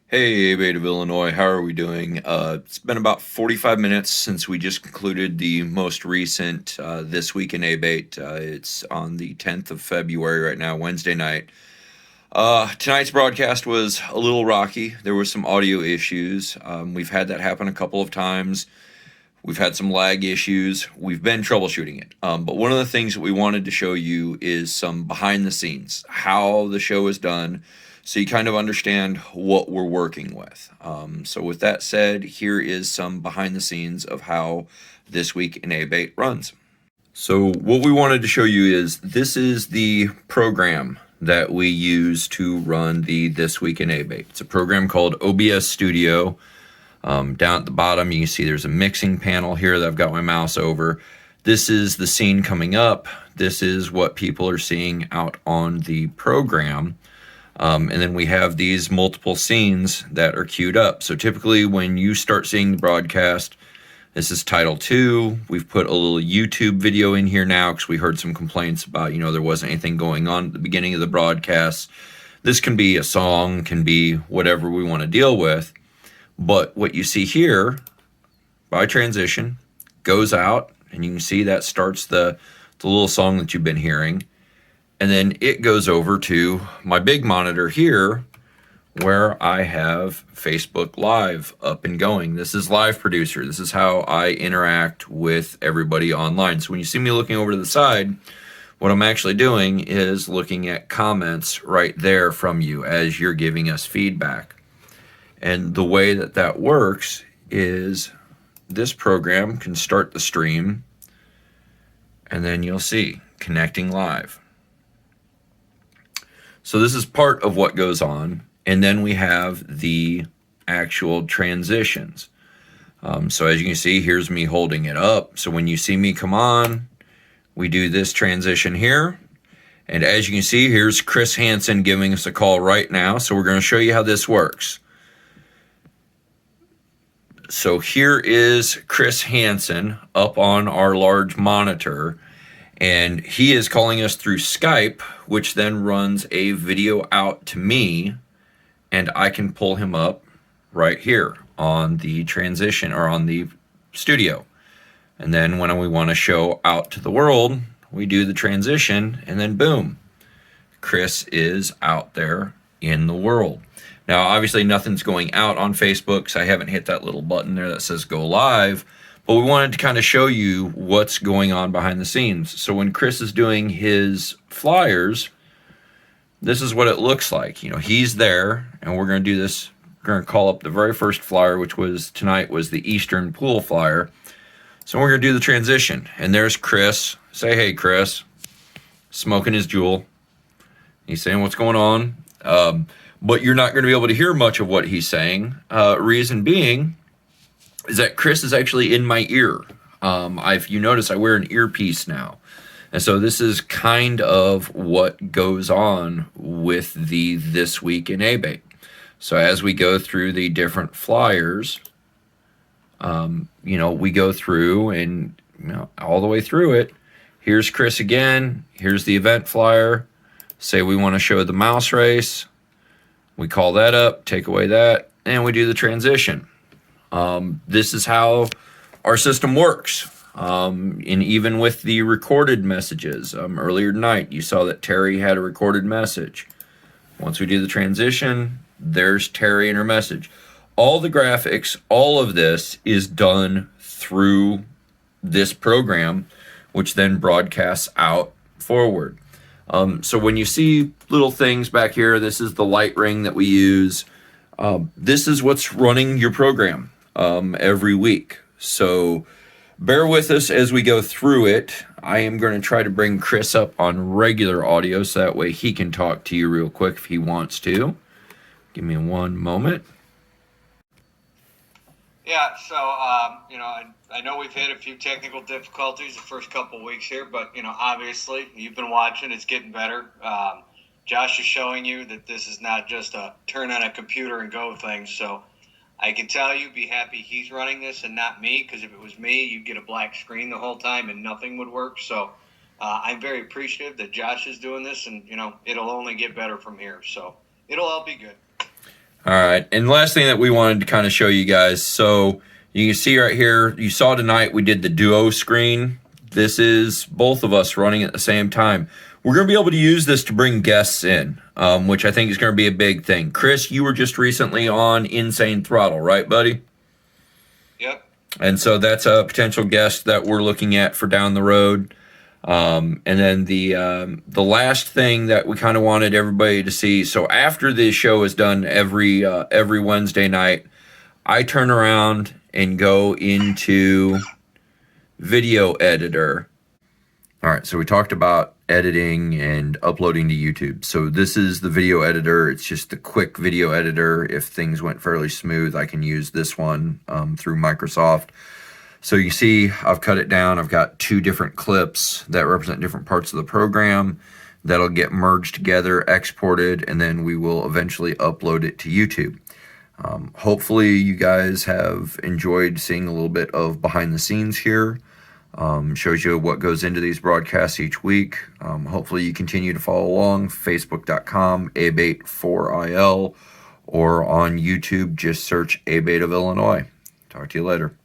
Hey, A.B.A.Te of Illinois, how are we doing? It's been about 45 minutes since we just concluded the most recent This Week in A.B.A.T E. It's on the 10th of February right now, Wednesday night. Tonight's broadcast was a little rocky. There were some audio issues. We've had that happen a couple of times. We've had some lag issues. We've been troubleshooting it. But one of the things that we wanted to show you is some behind the scenes, how the show is done, so you kind of understand what we're working with. So with that said, here is some behind the scenes of how This Week in A.B.A.T E runs. So what we wanted to show you is this is the program that we use to run the This Week in A.B.A.T E. It's a program called OBS Studio. Down at the bottom, you can see there's a mixing panel here that I've got my mouse over. This is the scene coming up. This is what people are seeing out on the program. And then we have these multiple scenes that are queued up. So typically when you start seeing the broadcast, this is title 2. We've put a little YouTube video in here now because we heard some complaints about, there wasn't anything going on at the beginning of the broadcast. This can be a song, can be whatever we want to deal with. But what you see here, by transition, goes out, and you can see that starts the little song that you've been hearing. And then it goes over to my big monitor here, where I have Facebook Live up and going. This is Live Producer. This is how I interact with everybody online. So when you see me looking over to the side, what I'm actually doing is looking at comments right there from you as you're giving us feedback. And the way that that works is this program can start the stream, and then you'll see connecting live. So this is part of what goes on. And then we have the actual transitions. So as you can see, here's me holding it up. So when you see me come on, we do this transition here. And as you can see, here's Chris Hansen giving us a call right now. So we're going to show you how this works. So here is Chris Hansen up on our large monitor, and he is calling us through Skype, which then runs a video out to me, and I can pull him up right here on the transition or on the studio. And then when we want to show out to the world, we do the transition, and then boom, Chris is out there in the world. Now, obviously, nothing's going out on Facebook because I haven't hit that little button there that says go live, but we wanted to kind of show you what's going on behind the scenes. So when Chris is doing his flyers, this is what it looks like. He's there, and we're going to do this. We're going to call up the very first flyer, which was tonight was the Eastern Pool flyer. So we're going to do the transition, and there's Chris. Say, hey, Chris, smoking his jewel. He's saying what's going on. But you're not going to be able to hear much of what he's saying. Reason being is that Chris is actually in my ear. If you notice, I wear an earpiece now. And so this is kind of what goes on with the This Week in A.B.A.T E. So as we go through the different flyers, we go through and all the way through it. Here's Chris again. Here's the event flyer. Say we want to show the mouse race. We call that up, take away that, and we do the transition. This is how our system works. And even with the recorded messages, earlier tonight, you saw that Terry had a recorded message. Once we do the transition, there's Terry and her message. All the graphics, all of this is done through this program, which then broadcasts out forward. So when you see little things back here, this is the light ring that we use. This is what's running your program every week. So bear with us as we go through it. I am going to try to bring Chris up on regular audio so that way he can talk to you real quick if he wants to. Give me one moment. Yeah, so, I know we've had a few technical difficulties the first couple of weeks here, but, obviously, you've been watching, it's getting better. Josh is showing you that this is not just a turn on a computer and go thing, so I can tell you, be happy he's running this and not me, because if it was me, you'd get a black screen the whole time and nothing would work, so I'm very appreciative that Josh is doing this, and, it'll only get better from here, so it'll all be good. All right. And last thing that we wanted to kind of show you guys. So you can see right here, you saw tonight we did the duo screen. This is both of us running at the same time. We're going to be able to use this to bring guests in, which I think is going to be a big thing. Chris, you were just recently on Insane Throttle, right, buddy? Yep. And so that's a potential guest that we're looking at for down the road. And then the last thing that we kind of wanted everybody to see. So after this show is done every Wednesday night, I turn around and go into video editor. All right, so we talked about editing and uploading to YouTube. So this is the video editor. It's just the quick video editor. If things went fairly smooth, I can use this one through Microsoft. So you see, I've cut it down. I've got 2 different clips that represent different parts of the program that'll get merged together, exported, and then we will eventually upload it to YouTube. Hopefully you guys have enjoyed seeing a little bit of behind the scenes here. Shows you what goes into these broadcasts each week. Hopefully you continue to follow along, facebook.com, ABATE4IL, or on YouTube, just search A.B.A.T.E of Illinois. Talk to you later.